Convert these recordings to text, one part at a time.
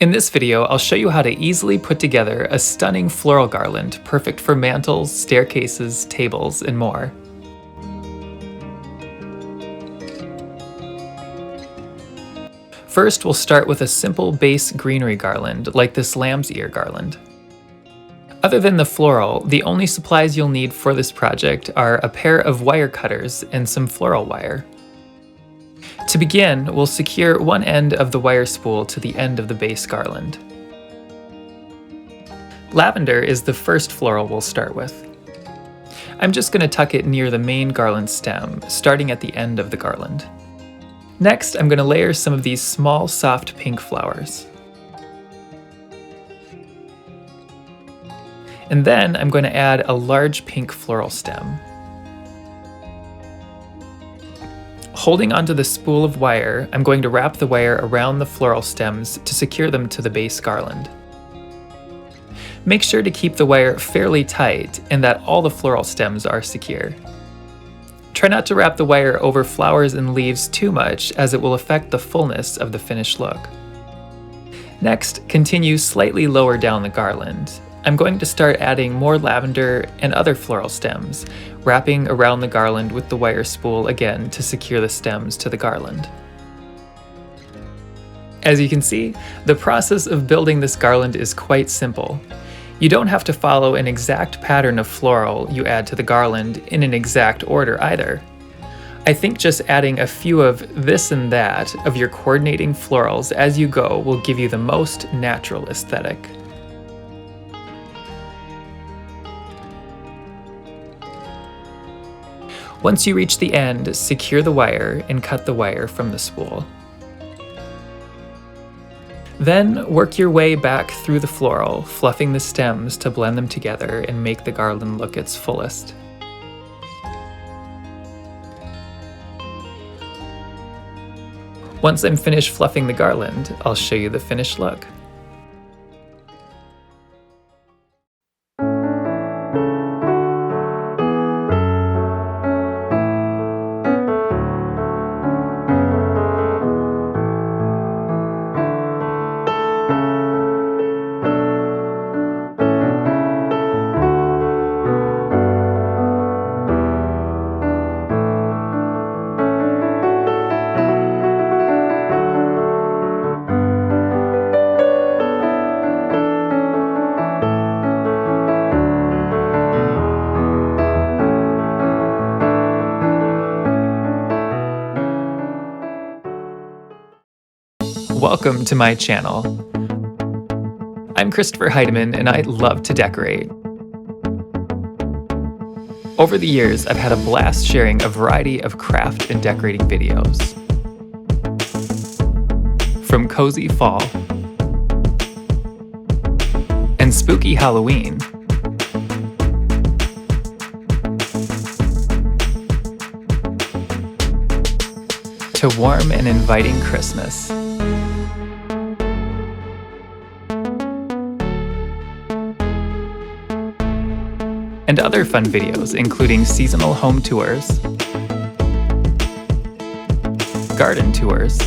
In this video, I'll show you how to easily put together a stunning floral garland perfect for mantels, staircases, tables, and more. First, we'll start with a simple base greenery garland like this lamb's ear garland. Other than the floral, the only supplies you'll need for this project are a pair of wire cutters and some floral wire. To begin, we'll secure one end of the wire spool to the end of the base garland. Lavender is the first floral we'll start with. I'm just going to tuck it near the main garland stem, starting at the end of the garland. Next, I'm going to layer some of these small, soft pink flowers. And then I'm going to add a large pink floral stem. Holding onto the spool of wire, I'm going to wrap the wire around the floral stems to secure them to the base garland. Make sure to keep the wire fairly tight and that all the floral stems are secure. Try not to wrap the wire over flowers and leaves too much, as it will affect the fullness of the finished look. Next, continue slightly lower down the garland. I'm going to start adding more lavender and other floral stems, wrapping around the garland with the wire spool again to secure the stems to the garland. As you can see, the process of building this garland is quite simple. You don't have to follow an exact pattern of floral you add to the garland in an exact order either. I think just adding a few of this and that of your coordinating florals as you go will give you the most natural aesthetic. Once you reach the end, secure the wire and cut the wire from the spool. Then work your way back through the floral, fluffing the stems to blend them together and make the garland look its fullest. Once I'm finished fluffing the garland, I'll show you the finished look. Welcome to my channel. I'm Christopher Heidemann and I love to decorate. Over the years, I've had a blast sharing a variety of craft and decorating videos. From cozy fall and spooky Halloween to warm and inviting Christmas. And other fun videos including seasonal home tours, garden tours,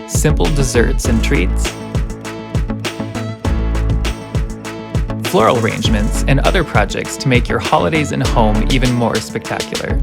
simple desserts and treats, floral arrangements, and other projects to make your holidays and home even more spectacular.